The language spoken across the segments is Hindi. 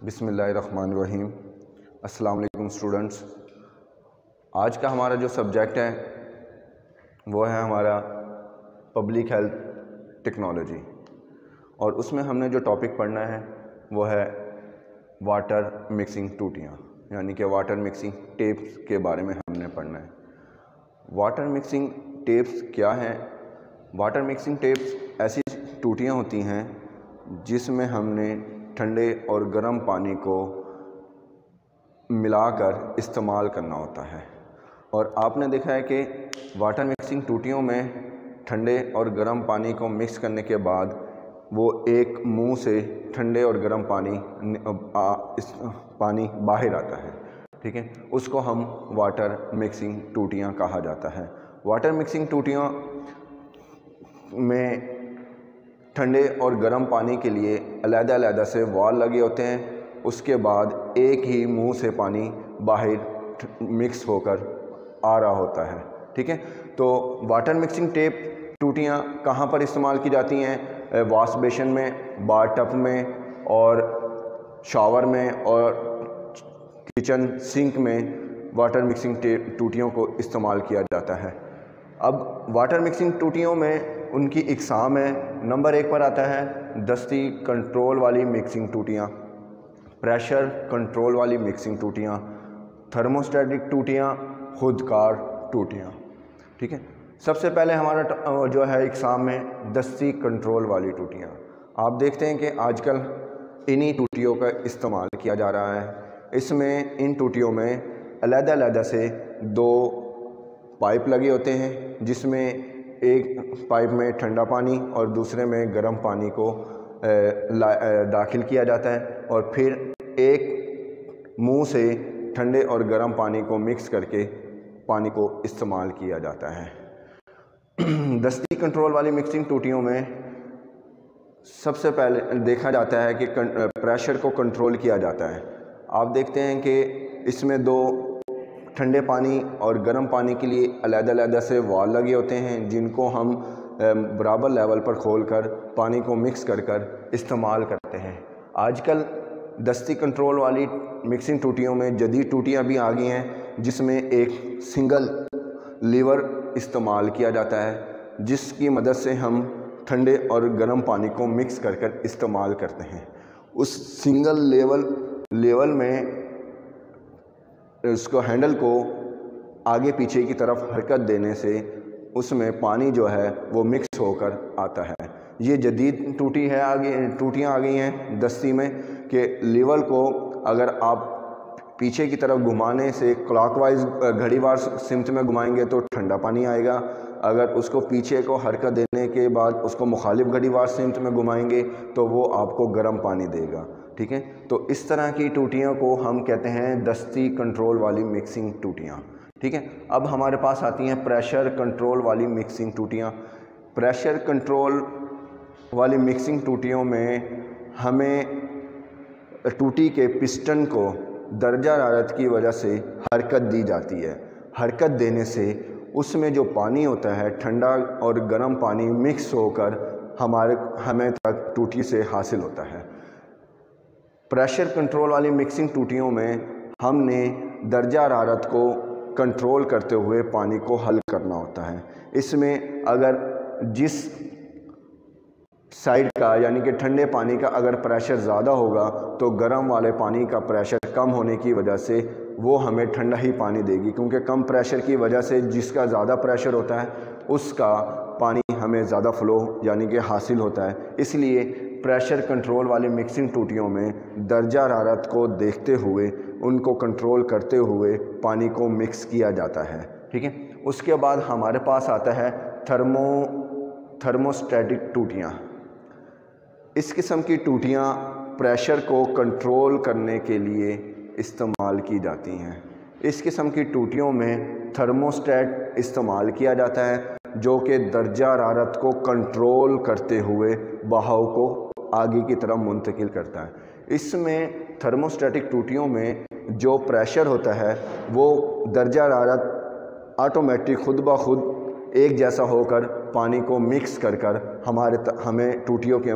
बिस्मिल्लाहिर्रहमानिर्रहीम। अस्सलाम वालेकुम स्टूडेंट्स। आज का हमारा जो सब्जेक्ट है वो है हमारा पब्लिक हेल्थ टेक्नोलॉजी, और उसमें हमने जो टॉपिक पढ़ना है वो है वाटर मिक्सिंग टूटियाँ, यानी कि वाटर मिक्सिंग टेप्स के बारे में हमने पढ़ना है। वाटर मिक्सिंग टेप्स क्या हैं? वाटर मिक्सिंग टेप्स ऐसी टूटियाँ होती हैं जिसमें हमने ठंडे और गर्म पानी को मिलाकर इस्तेमाल करना होता है। और आपने देखा है कि वाटर मिक्सिंग टूटियों में ठंडे और गर्म पानी को मिक्स करने के बाद वो एक मुंह से ठंडे और गर्म पानी बाहर आता है, ठीक है। उसको हम वाटर मिक्सिंग टूटियाँ कहा जाता है। वाटर मिक्सिंग टूटियाँ में ठंडे और गर्म पानी के लिए अलग-अलग से वाल लगे होते हैं। उसके बाद एक ही मुंह से पानी बाहर मिक्स होकर आ रहा होता है, ठीक है। तो वाटर मिक्सिंग टेप टूटियाँ कहाँ पर इस्तेमाल की जाती हैं? वॉश बेसिन में, बाथ टब में और शावर में और किचन सिंक में वाटर मिक्सिंग टूटियों को इस्तेमाल किया जाता है। अब वाटर मिक्सिंग टूटियों में उनकी इकसाम है। नंबर 1 पर आता है दस्ती कंट्रोल वाली मिक्सिंग टूटियाँ, प्रेशर कंट्रोल वाली मिक्सिंग टूटियाँ, थर्मोस्टेटिक टूटियाँ, खुदकार टूटियाँ, ठीक है। सबसे पहले हमारा जो है इकसाम में दस्ती कंट्रोल वाली टूटियाँ। आप देखते हैं कि आजकल इन्हीं टूटियों का इस्तेमाल किया जा रहा है। इसमें इन टूटियों में अलग-अलग से 2 पाइप लगे होते हैं, जिसमें एक पाइप में ठंडा पानी और दूसरे में गर्म पानी को दाखिल किया जाता है, और फिर एक मुंह से ठंडे और गर्म पानी को मिक्स करके पानी को इस्तेमाल किया जाता है। दस्ती कंट्रोल वाली मिक्सिंग टूटियों में सबसे पहले देखा जाता है कि प्रेशर को कंट्रोल किया जाता है। आप देखते हैं कि इसमें 2 ठंडे पानी और गर्म पानी के लिए अलग-अलग से वाल लगे होते हैं, जिनको हम बराबर लेवल पर खोलकर पानी को मिक्स कर इस्तेमाल करते हैं। आजकल दस्ती कंट्रोल वाली मिक्सिंग टूटियों में जदीद टूटियाँ भी आ गई हैं, जिसमें एक सिंगल लीवर इस्तेमाल किया जाता है, जिसकी मदद से हम ठंडे और गर्म पानी को मिक्स कर इस्तेमाल करते हैं। उस सिंगल लेवल में उसको हैंडल को आगे पीछे की तरफ हरकत देने से उसमें पानी जो है वो मिक्स होकर आता है। ये जदीद टूटियाँ आ गई हैं दस्ती में कि लीवर को अगर आप पीछे की तरफ घुमाने से क्लॉकवाइज घड़ीवार सिमत में घुमाएंगे तो ठंडा पानी आएगा। अगर उसको पीछे को हरकत देने के बाद उसको मुखालिफ घड़ीवार सिमत में घुमाएंगे तो वो आपको गर्म पानी देगा, ठीक है। तो इस तरह की टूटियों को हम कहते हैं दस्ती कंट्रोल वाली मिक्सिंग टूटियाँ, ठीक है। अब हमारे पास आती हैं प्रेशर कंट्रोल वाली मिक्सिंग टूटियाँ। प्रेशर कंट्रोल वाली मिक्सिंग टूटियों में हमें टूटी के पिस्टन को दर्जा हरारत की वजह से हरकत दी जाती है। हरकत देने से उसमें जो पानी होता है ठंडा और गर्म पानी मिक्स होकर हमें तक टूटी से हासिल होता है। प्रेशर कंट्रोल वाली मिक्सिंग टूटियों में हमने दर्जा हरारत को कंट्रोल करते हुए पानी को हल करना होता है। इसमें अगर जिस साइड का यानी कि ठंडे पानी का अगर प्रेशर ज़्यादा होगा तो गर्म वाले पानी का प्रेशर कम होने की वजह से वो हमें ठंडा ही पानी देगी, क्योंकि कम प्रेशर की वजह से जिसका ज़्यादा प्रेशर होता है उसका पानी हमें ज़्यादा फ्लो यानी कि हासिल होता है। इसलिए प्रेशर कंट्रोल वाली मिक्सिंग टूटियों में दर्जा हरारत को देखते हुए उनको कंट्रोल करते हुए पानी को मिक्स किया जाता है, ठीक है। उसके बाद हमारे पास आता है थर्मोस्टेटिक टूटियाँ। इस किस्म की टूटियाँ प्रेशर को कंट्रोल करने के लिए इस्तेमाल की जाती हैं। इस किस्म की टूटियों में थर्मोस्टेट इस्तेमाल किया जाता है, जो कि दर्जा हरारत को कंट्रोल करते हुए बहाव को आगे की तरफ मुंतकिल करता है। इसमें थर्मोस्टेटिक टूटियों में जो प्रेशर होता है वो दर्जा हरारत ऑटोमेटिक खुद ब खुद एक जैसा होकर पानी को मिक्स कर हमें टूटियों के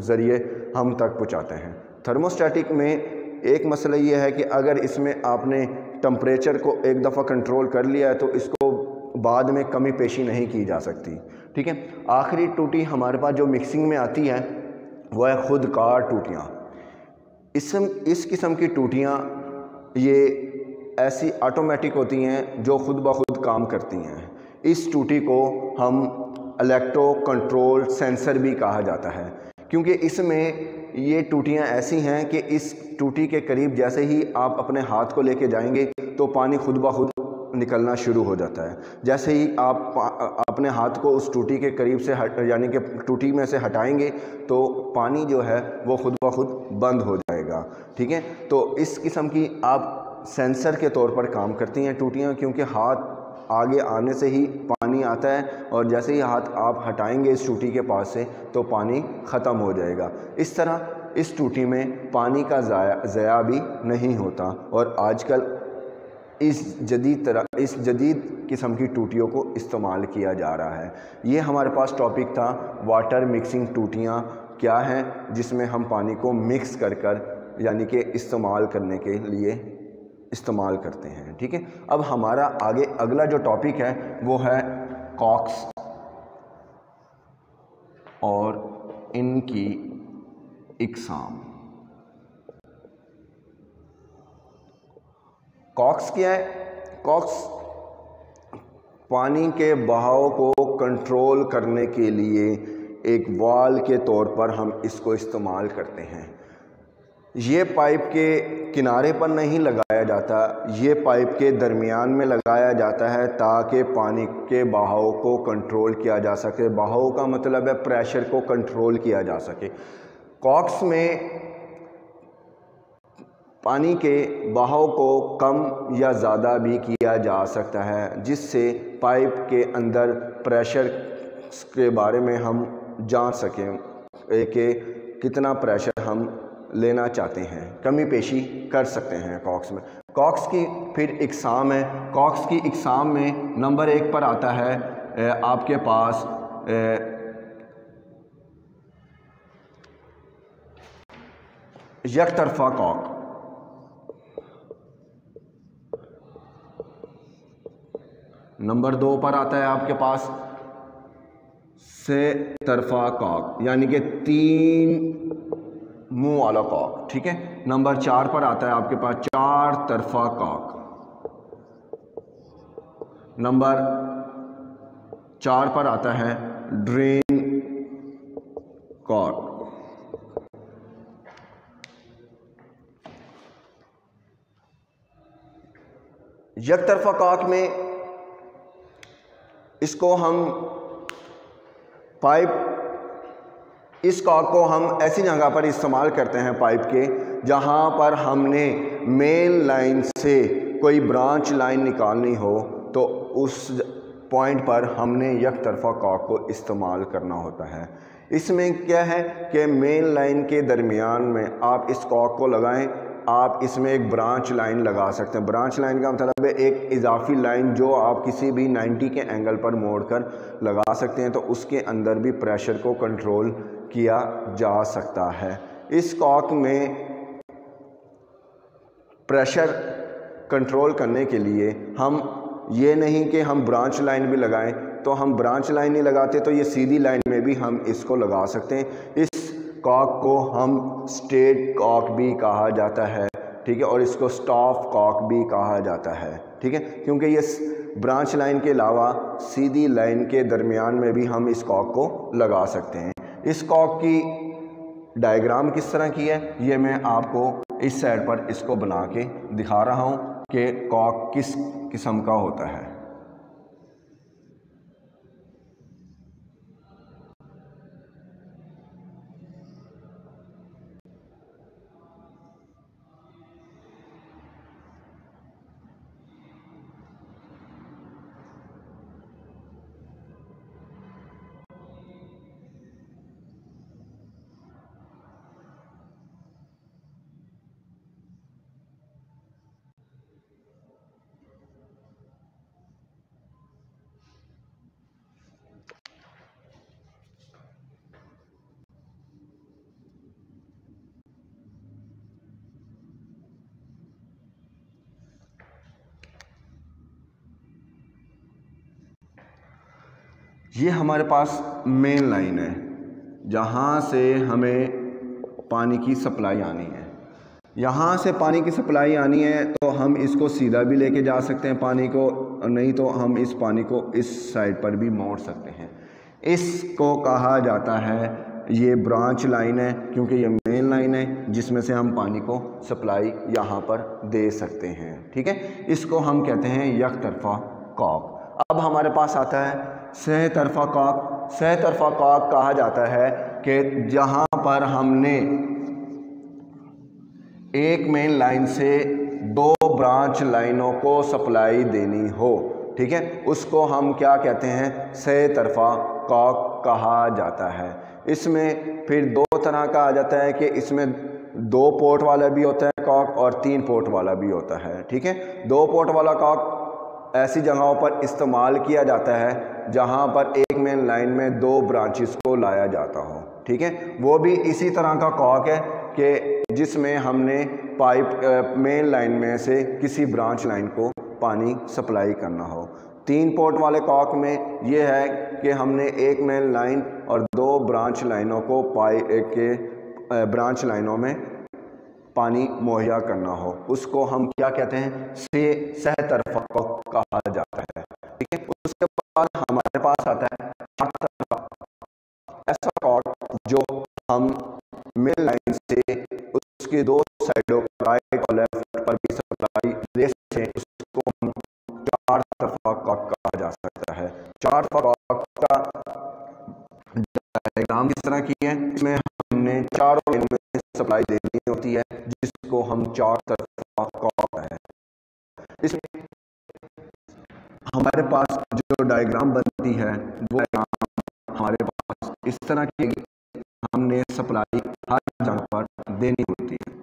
ज़रिए हम तक पहुँचाते हैं। थर्मोस्टेटिक में एक मसला ये है कि अगर इसमें आपने टम्परेचर को एक दफ़ा कंट्रोल कर लिया है तो इसको बाद में कमी पेशी नहीं की जा सकती। ठीक है, आखिरी टूटी हमारे पास जो मिक्सिंग में आती है वह है खुदकार टूटियाँ। इस किस्म की टूटियाँ ये ऐसी ऑटोमेटिक होती हैं जो खुद ब खुद काम करती हैं। इस टूटी को हम इलेक्ट्रो कंट्रोल सेंसर भी कहा जाता है, क्योंकि इसमें ये टूटियाँ ऐसी हैं कि इस टूटी के करीब जैसे ही आप अपने हाथ को लेके जाएंगे तो पानी खुद ब खुद निकलना शुरू हो जाता है। जैसे ही आप अपने हाथ को उस टूटी के करीब से यानी कि टूटी में से हटाएंगे तो पानी जो है वो खुद ब खुद बंद हो जाएगा। ठीक है, तो इस किस्म की आप सेंसर के तौर पर काम करती हैं टूटियाँ, क्योंकि हाथ आगे आने से ही पानी आता है और जैसे ही हाथ आप हटाएंगे इस टूटी के पास से तो पानी ख़त्म हो जाएगा। इस तरह इस टूटी में पानी का ज़ाया भी नहीं होता और आजकल इस जदीद किस्म की टूटियों को इस्तेमाल किया जा रहा है। ये हमारे पास टॉपिक था वाटर मिक्सिंग टूटियाँ क्या हैं, जिसमें हम पानी को मिक्स कर यानी कि इस्तेमाल करने के लिए इस्तेमाल करते हैं। ठीक है, अब हमारा आगे अगला जो टॉपिक है वो है कॉक्स और इनकी इकसाम। कॉक्स क्या है? कॉक्स पानी के बहाव को कंट्रोल करने के लिए एक वाल के तौर पर हम इसको इस्तेमाल करते हैं। ये पाइप के किनारे पर नहीं लगाया जाता, ये पाइप के दरमियान में लगाया जाता है ताकि पानी के बहाव को कंट्रोल किया जा सके। बहाव का मतलब है प्रेशर को कंट्रोल किया जा सके। कॉक्स में पानी के बहाव को कम या ज़्यादा भी किया जा सकता है, जिससे पाइप के अंदर प्रेशर के बारे में हम जान सकें कि कितना प्रेशर हम लेना चाहते हैं, कमी पेशी कर सकते हैं कॉक्स में। कॉक्स की फिर इकसाम है। कॉक्स की इकसाम में नंबर 1 पर आता है आपके पास एक तरफा कॉक। नंबर 2 पर आता है आपके पास से तरफा कॉक, यानी कि 3 मुंह वाला कॉक। ठीक है, नंबर 4 पर आता है आपके पास 4 तरफा कॉक। नंबर 4 पर आता है ड्रेन कॉक। एक तरफा कॉक में इसको हम इस कॉक को हम ऐसी जगह पर इस्तेमाल करते हैं पाइप के जहां पर हमने मेन लाइन से कोई ब्रांच लाइन निकालनी हो, तो उस पॉइंट पर हमने एक तरफा कॉक को इस्तेमाल करना होता है। इसमें क्या है कि मेन लाइन के दरमियान में आप इस कॉक को लगाएं, आप इसमें एक ब्रांच लाइन लगा सकते हैं। ब्रांच लाइन का मतलब है एक इजाफी लाइन जो आप किसी भी 90 के एंगल पर मोड़कर लगा सकते हैं, तो उसके अंदर भी प्रेशर को कंट्रोल किया जा सकता है। इस कॉक में प्रेशर कंट्रोल करने के लिए हम ये नहीं कि हम ब्रांच लाइन भी लगाएं, तो हम ब्रांच लाइन नहीं लगाते तो ये सीधी लाइन में भी हम इसको लगा सकते हैं। इस कॉक को हम स्ट्रेट कॉक भी कहा जाता है। ठीक है, और इसको स्टॉप कॉक भी कहा जाता है। ठीक है, क्योंकि ये ब्रांच लाइन के अलावा सीधी लाइन के दरमियान में भी हम इस कॉक को लगा सकते हैं। इस कॉक की डायग्राम किस तरह की है ये मैं आपको इस साइड पर इसको बना के दिखा रहा हूँ कि कॉक किस किस्म का होता है। ये हमारे पास मेन लाइन है जहाँ से हमें पानी की सप्लाई आनी है। यहाँ से पानी की सप्लाई आनी है तो हम इसको सीधा भी लेके जा सकते हैं पानी को, नहीं तो हम इस पानी को इस साइड पर भी मोड़ सकते हैं। इसको कहा जाता है, ये ब्रांच लाइन है क्योंकि ये मेन लाइन है जिसमें से हम पानी को सप्लाई यहाँ पर दे सकते हैं। ठीक है, इसको हम कहते हैं एक तरफा कॉक। अब हमारे पास आता है सह तरफा कॉक। सह तरफा कॉक कहा जाता है कि जहाँ पर हमने एक मेन लाइन से दो ब्रांच लाइनों को सप्लाई देनी हो, ठीक है, उसको हम क्या कहते हैं, सह तरफा कॉक कहा जाता है। इसमें फिर दो तरह का आ जाता है कि इसमें 2 पोर्ट वाला भी होता है कॉक और 3 पोर्ट वाला भी होता है। ठीक है, 2 पोर्ट वाला कॉक ऐसी जगहों पर इस्तेमाल किया जाता है जहां पर एक मेन लाइन में 2 ब्रांचेस को लाया जाता हो। ठीक है, वो भी इसी तरह का कॉक है कि जिसमें हमने पाइप मेन लाइन में से किसी ब्रांच लाइन को पानी सप्लाई करना हो। 3 पोर्ट वाले कॉक में ये है कि हमने एक मेन लाइन और 2 ब्रांच लाइनों को ब्रांच लाइनों में पानी मुहैया करना हो, उसको हम क्या कहते हैं, सह तरफा कॉक कहा जाता है। ठीक है, उसके बाद हमारे पास आता है चार तरफा, ऐसा कॉक जो हम मेन लाइन से उसके 2 साइडों पर राइट और लेफ्ट पर भी सप्लाई दे सकते हैं, उसको हम चार तरफा कॉक कहा जा सकता है। चार तरफा कॉक का डायग्राम किस तरह की है, इसमें हमने चारों लाइन में सप्लाई देनी होती है जिसको हम चार तरफा कॉक है। इसमें हमारे पास जो डायग्राम बनती है वो डायग्राम हमारे पास इस तरह की हमने सप्लाई हर जगह पर देनी होती है।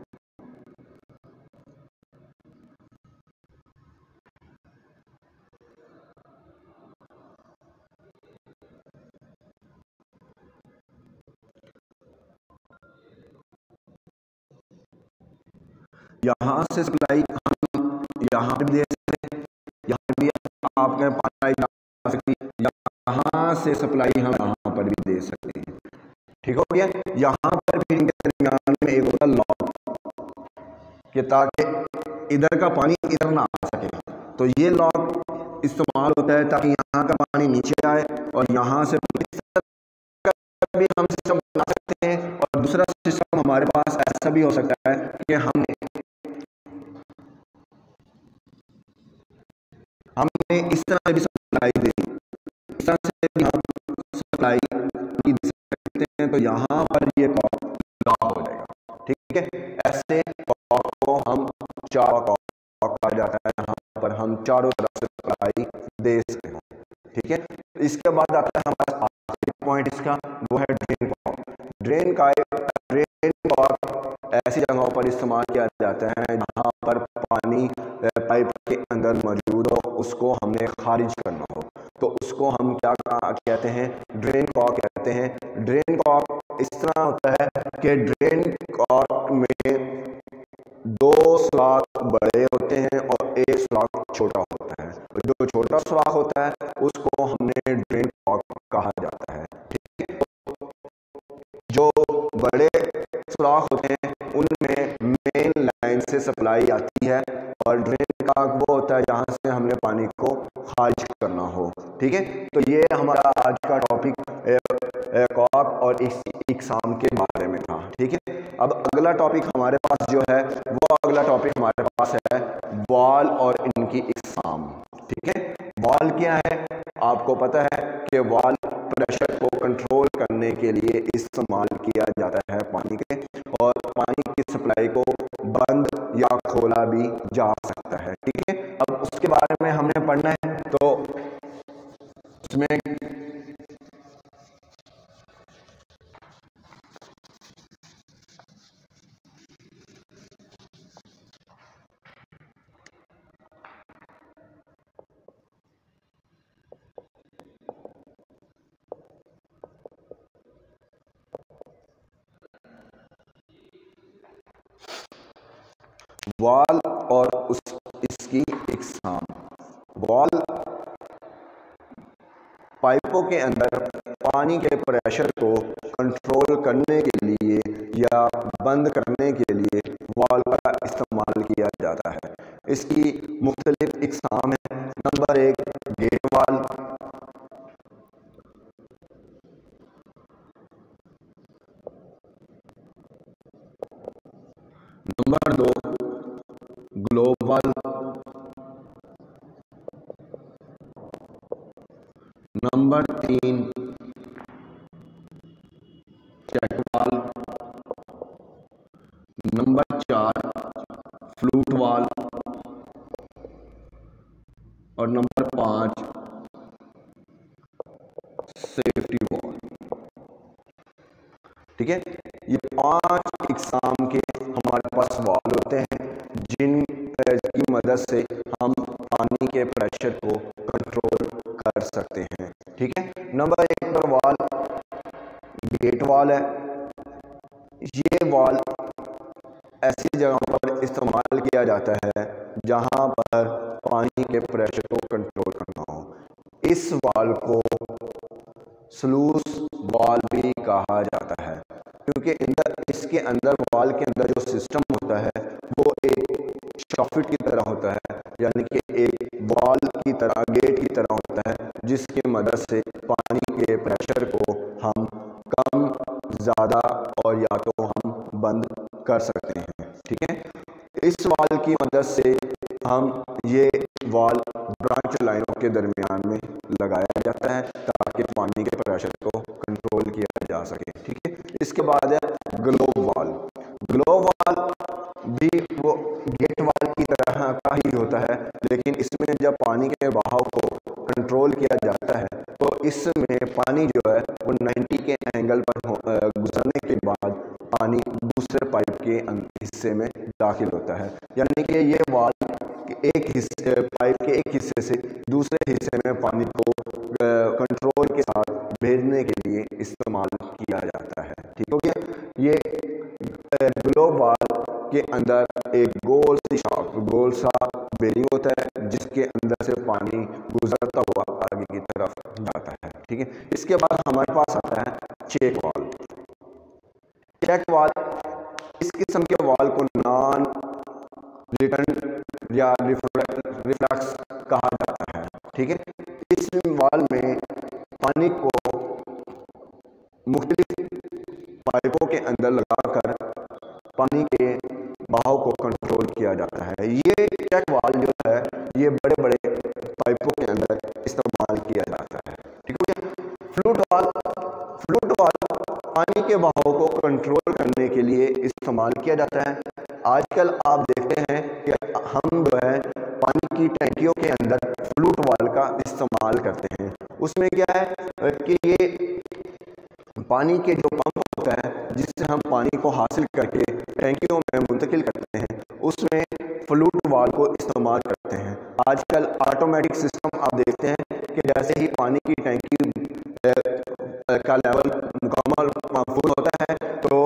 यहाँ से सप्लाई हम यहाँ पर भी दे सकते हैं, यहाँ भी आपके पानी जा सकती है, यहाँ से सप्लाई हम यहाँ पर भी दे सकते हैं। ठीक हो गया। यहाँ पर भी इनके दरमियान में एक होता लॉक कि ताकि इधर का पानी इधर ना आ सके, तो ये लॉक इस्तेमाल होता है ताकि यहाँ का पानी नीचे आए और यहाँ से भी हम सिस्टम बना सकते हैं। और दूसरा सिस्टम हमारे पास ऐसा भी हो सकता है कि हमने इस तरह से भी सप्लाई देनी, इस तरह से भी हम सप्लाई दे सकते हैं, तो यहाँ पर ये कॉक लॉक हो जाएगा। ठीक है, ऐसे कॉक को हम चार कॉक कहा जाता है, यहाँ पर हम चारों तरफ से सप्लाई दे सकते हैं। ठीक है, इसके बाद आता है हमारे आखिरी पॉइंट इसका, वो है ड्रेन कॉक। ड्रेन कॉक ऐसी जगहों पर इस्तेमाल किया जाता है जहाँ पर पानी पाइप के अंदर मौजूद हो, उसको हमने खारिज करना हो, तो उसको हम क्या कहते हैं, ड्रेन कॉक कहते हैं। ड्रेन कॉक इस तरह होता है कि ड्रेन कॉक में 2 सुराख बड़े होते हैं और 1 सुराख छोटा होता है। जो छोटा सुराख होता है उसको हमने ड्रेन कॉक कहा जाता है। ठीक है, जो बड़े सुराख होते हैं उनमें मेन लाइन से सप्लाई आती है और ड्रेन कॉक वो होता है जहां से हमने पानी को खारिज करना हो। ठीक है, तो ये हमारा आज का टॉपिक कॉक और इकसाम के बारे में था। ठीक है, अब अगला टॉपिक हमारे पास जो है वो अगला टॉपिक हमारे पास है वॉल और इनकी इकसाम। ठीक है, वॉल क्या है, आपको पता है कि वॉल प्रेशर को कंट्रोल करने के लिए इस्तेमाल किया जाता है पानी के, और पानी की सप्लाई को बंद या खोला भी जा सकता है। ठीक है, अब उसके बारे में हमने पढ़ना है, तो उसमें वॉल और इसकी इकसाम। वॉल पाइपों के अंदर पानी के प्रेशर को कंट्रोल करने के लिए या बंद करने के लिए वाल्व का इस्तेमाल किया जाता है। इसकी मुख्तलिफ इक़साम है। Number 1 gate valve, number 2 globe valve, number 3 check valve, number 4 float valve और नंबर 5 सेफ्टी वाल्व। ठीक है, ये 5 इक़साम के हमारे पास वाल्व होते हैं जिन की मदद से हम पानी के प्रेशर को कंट्रोल कर सकते हैं। ठीक है, नंबर 1 पर वाल्व गेट वाल्व है। ये वाल्व ऐसी जगहों पर इस्तेमाल किया जाता है जहां पर पानी के प्रेशर को कंट्रोल करना हो। इस वाल्व को स्लूस वाल्व भी कहा जाता है, क्योंकि इसके अंदर वाल्व के अंदर जो सिस्टम होता है वो एक शॉफिट की तरह होता है, यानी कि एक वाल्व की तरह, गेट की तरह होता है, जिसकी मदद से पानी के प्रेशर को हम कम, ज़्यादा और या तो हम बंद कर सकते हैं। ठीक है, इस वाल्व की मदद से हम ये वाल्व ब्रांच लाइनों के दरमियान में लगाया जाता है ताकि पानी के प्रेशर को कंट्रोल किया जा सके। ठीक है, इसके बाद है ग्लोब वाल्व। ग्लोब वाल्व भी वो गेट वाल्व की तरह का ही होता है, लेकिन इसमें जब पानी के बहाव को कंट्रोल किया जाता है तो इसमें पानी जो है वो 90 के एंगल पर गुजरने के बाद पानी दूसरे पाइप के हिस्से में दाखिल होता है, यानी कि ये वाल्व एक हिस्से, पाइप के एक हिस्से से दूसरे हिस्से में पानी को कंट्रोल के साथ भेजने के लिए इस्तेमाल किया जाता है। ठीक हो गया। ये ग्लोब वाल्व के अंदर एक गोल सा बेरिंग होता है जिसके अंदर से पानी गुजरता हुआ आगे की तरफ जाता है। ठीक है, इसके बाद हमारे पास आता है चेक वाल्व। चेक वाल्व इस किस्म के वाल्व को नॉन रिटर्न या रिफ्लक्स कहा जाता है। ठीक है, इस वाल्व में पानी को मुख्तलिफ पाइपों के अंदर लगाकर पानी के बहाव को कंट्रोल किया जाता है। ये चेक वाल्व जो है ये बड़े बड़े पाइपों के अंदर इस्तेमाल किया जाता है। ठीक है, फ्लूट वाल्व पानी के बहाव को कंट्रोल करने के लिए इस्तेमाल किया जाता है। आजकल आप देखते हैं कि हम जो है पानी की टैंकियों के अंदर फ्लूट वाल्व का इस्तेमाल करते हैं। उसमें क्या है कि ये पानी के जो पंप होता है जिससे हम पानी को हासिल करके टैंकियों में मुंतकिल करते हैं, उसमें फ्लूट वाल्व को इस्तेमाल करते हैं। आजकल ऑटोमेटिक सिस्टम आप देखते हैं कि जैसे ही पानी की टैंकी का लेवल मुकम्मल फुल होता है तो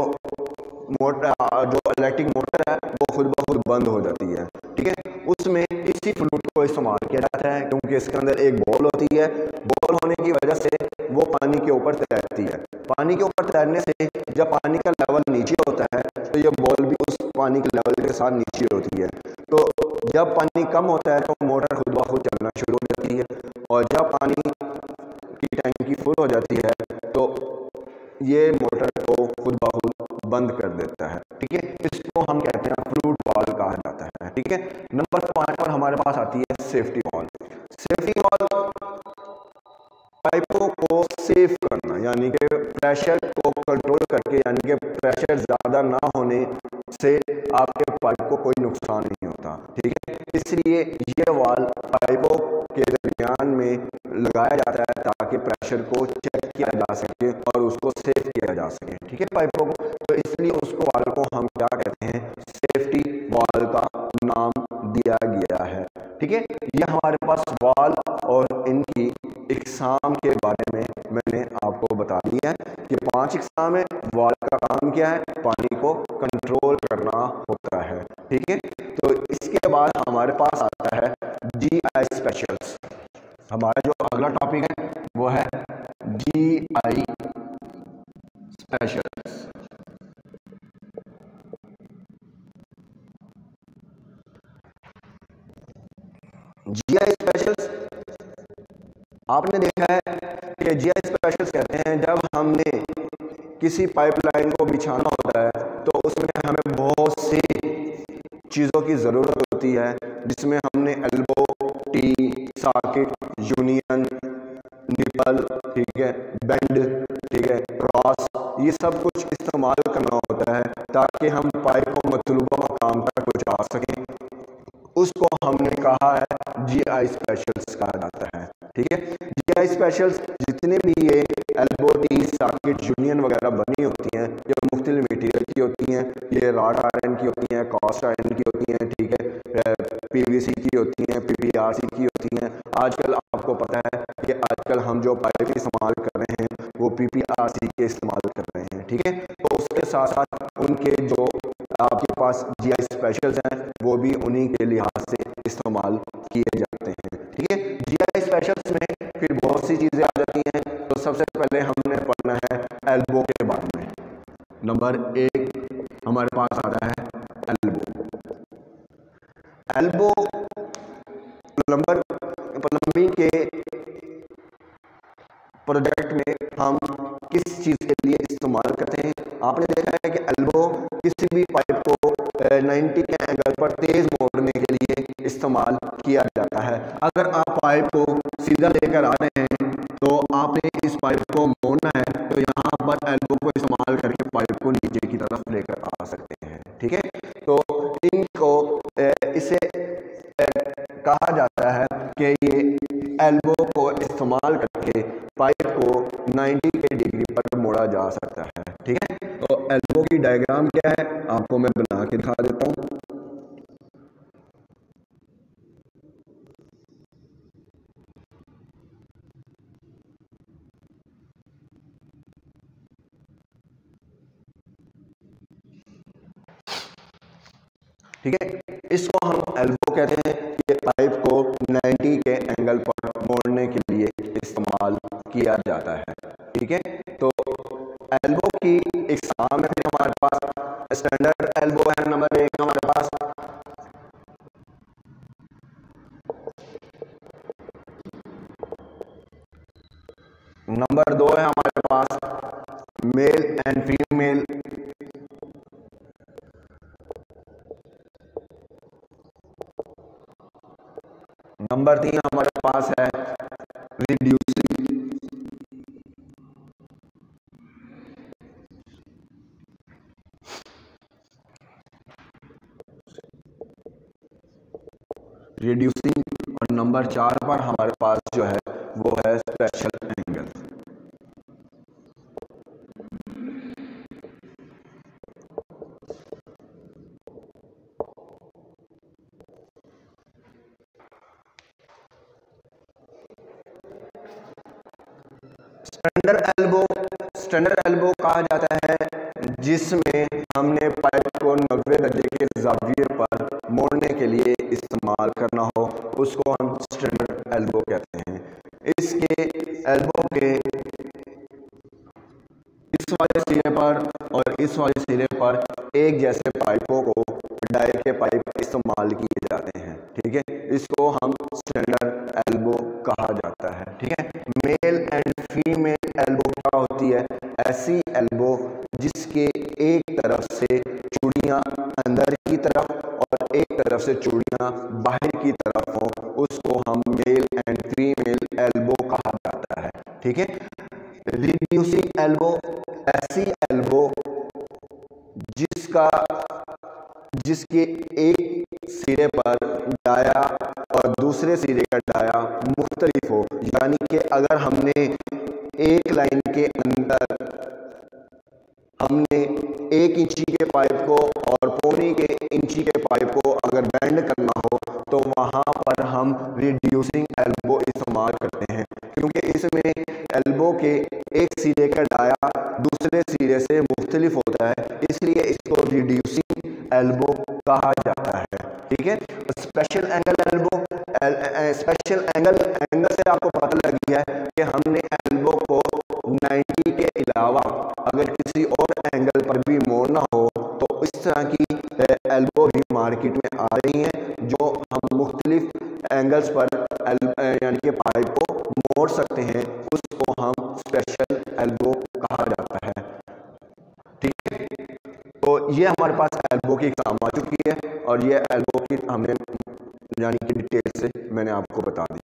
मोटर, जो इलेक्ट्रिक मोटर है वो खुद ब खुद बंद हो जाती है। ठीक है, उसमें इसी फ्लूट को इस्तेमाल किया जाता है क्योंकि इसके अंदर एक बॉल होती है। बॉल होने की वजह से वो पानी के ऊपर तैरती है। पानी के ऊपर तैरने से जब पानी का लेवल नीचे होता है तो ये बॉल भी उस पानी के लेवल के साथ नीचे होती है। तो जब पानी कम होता है तो मोटर खुद ब खुद चलना शुरू हो जाती है, और जब पानी की टैंकी फुल हो जाती है तो ये मोटर को खुद ब खुद बंद कर देता है। ठीक है, इसको हम कहते हैं फ्लूट वाल्व कहा जाता है। ठीक है, नंबर 5 पर हमारे पास आती है सेफ्टी वाल्व। सेफ्टी वाल्व पाइपों को सेव करना, यानी कि प्रेशर को कंट्रोल करके, यानी कि प्रेशर ज़्यादा ना होने से आपके पाइप को कोई नुकसान नहीं होता। ठीक है, इसलिए ये वाल्व पाइपों के दरमियान में लगाया जाता है ताकि प्रेशर को चेक किया जा सके और उसको सेव किया जा सके। ठीक है, पाइपों को, तो इसलिए उसको वाल्व को हम क्या कहते हैं, सेफ्टी वाल्व का नाम दिया गया है। ठीक है, ये हमारे पास वाल्व और इनकी इक़साम के बारे में मैंने आपको बता दिया है कि 5 इक़साम है। वाल्व का काम क्या है, पानी को कंट्रोल करना होता है। ठीक है, तो इसके बाद हमारे पास आता है GI स्पेशल्स। हमारा जो अगला टॉपिक है वो है जीआई स्पेशल्स आपने देखा है कि जीआई स्पेशल्स कहते हैं जब हमने किसी पाइपलाइन को बिछाना होता है तो उसमें हमें बहुत सी चीज़ों की ज़रूरत होती है, जिसमें हमने elbow, T, socket, union, nipple, ठीक है, बेंड, ठीक है, क्रॉस, ये सब कुछ इस्तेमाल करना होता है ताकि हम पाइप को मतलूबा मकाम तक पहुंचा सकें। उसको हमने कहा है जीआई स्पेशल्स कहा जाता है, ठीक है। जीआई स्पेशल्स जितने भी ये एल्बो, टी, सॉकेट, यूनियन वगैरह बनी होती हैं, ये मुख्तलिफ मटीरियल की होती हैं, ये रॉड आयरन की होती हैं, कास्ट आयरन की होती हैं, ठीक है, पीवीसी की होती हैं, पीवीआरसी की होती हैं। आजकल आपको पता है कि आजकल हम जो पाइप इस्तेमाल कर रहे हैं वो पीपीआरसी के इस्तेमाल कर रहे हैं, ठीक है। तो उसके साथ साथ उनके जो आपके पास जीआई स्पेशल्स हैं वो भी उन्हीं के लिहाज से इस्तेमाल किए जाते हैं, ठीक है। जीआई स्पेशल्स में फिर बहुत सी चीज़ें आ जाती हैं। तो सबसे पहले हमने पढ़ना है एल्बो के बारे में। नंबर 1 हमारे पास आता है एल्बो। एल्बो प्लम्बिंग के प्रोजेक्ट में हम किस चीज़ के लिए इस्तेमाल करते हैं। आपने देखा है कि एल्बो किसी भी पाइप को 90 के एंगल पर तेज मोड़ने के लिए इस्तेमाल किया जाता है। अगर आप पाइप को सीधा लेकर आ रहे हैं तो आपने इस पाइप को मोड़ना है, तो यहाँ पर एल्बो को इस्तेमाल करके पाइप को नीचे की तरफ लेकर आ सकते हैं, ठीक है। तो इनको इसे कहा जाता है कि ये एल्बो को इस्तेमाल करके पाइप को 90 के डिग्री पर मोड़ा जा सकता है, ठीक है। तो एल्बो की डायग्राम क्या है आपको मैं बना के दिखा देता हूं। ठीक है, इसको हम एल्बो कहते हैं। ये पाइप को 90 के एंगल पर मोड़ने के लिए इस्तेमाल किया जाता है, ठीक है। तो एल्बो की इकसाम है फिर हमारे पास। स्टैंडर्ड एल्बो है नंबर 1 हमारे पास। नंबर 2 है हमारे पास मेल एंड फीमेल। नंबर 3 हमारे पास है रिड्यूसिंग। और नंबर 4 पर हमारे पास जो है वो है स्पेशल एंगल। स्टैंडर्ड एल्बो कहा जाता है जिसमें हमने पाइप को 90 दर्जे के ज़ाविये पर मोड़ने के लिए इस्तेमाल करना हो, उसको हम स्टैंडर्ड एल्बो कहते हैं। इसके एल्बो के इस वाले सिरे पर और इस वाले सिरे पर एक जैसे पाइपों को डाई के पाइप इस्तेमाल किए जाते हैं, ठीक है। इसको हम स्टैंडर्ड एल्बो कहा जाता है, ठीक है। मेल एंड फीमेल एल्बो क्या होती है? ऐसी एल्बो जिसके एक तरफ से चूड़ियां अंदर की तरफ और एक तरफ से चूड़ियां बाहर की तरफ हो, उसको हम मेल एंड फीमेल एल्बो कहा जाता है, ठीक है। रिड्यूसिंग एल्बो ऐसी एल्बो जिसके एक सिरे पर डाया और दूसरे सिरे का डाया मुख्तलिफ हो, यानी कि अगर हमने एक लाइन के अंदर हमने 1 इंची के पाइप को और पौने के इंची के पाइप को अगर बैंड करना हो तो वहां पर हम रिड्यूसिंग एल्बो इस्तेमाल करते हैं, क्योंकि इसमें एल्बो के एक सिरे का डाया दूसरे सिरे से मुख्तलिफ होता है, इसलिए इसको रिड्यूसिंग एल्बो कहा जाता है, ठीक है। Special angle elbow, special angle से आपको पता लग गया है कि हमने एल्बो को 90 के अलावा अगर किसी और एंगल पर भी मोड़ना हो तो इस तरह की एल्बो भी मार्केट में आ रही हैं, जो हम मुख्तलिफ एंगल्स पर यानी कि पाइप को मोड़ सकते हैं, उसको हम स्पेशल एल्बो कहा जाता है। ठीक है, तो ये हमारे पास एल्बो की एग्जाम आ चुकी है और ये एल्बो की हमने यानी कि डिटेल से मैंने आपको बता दी।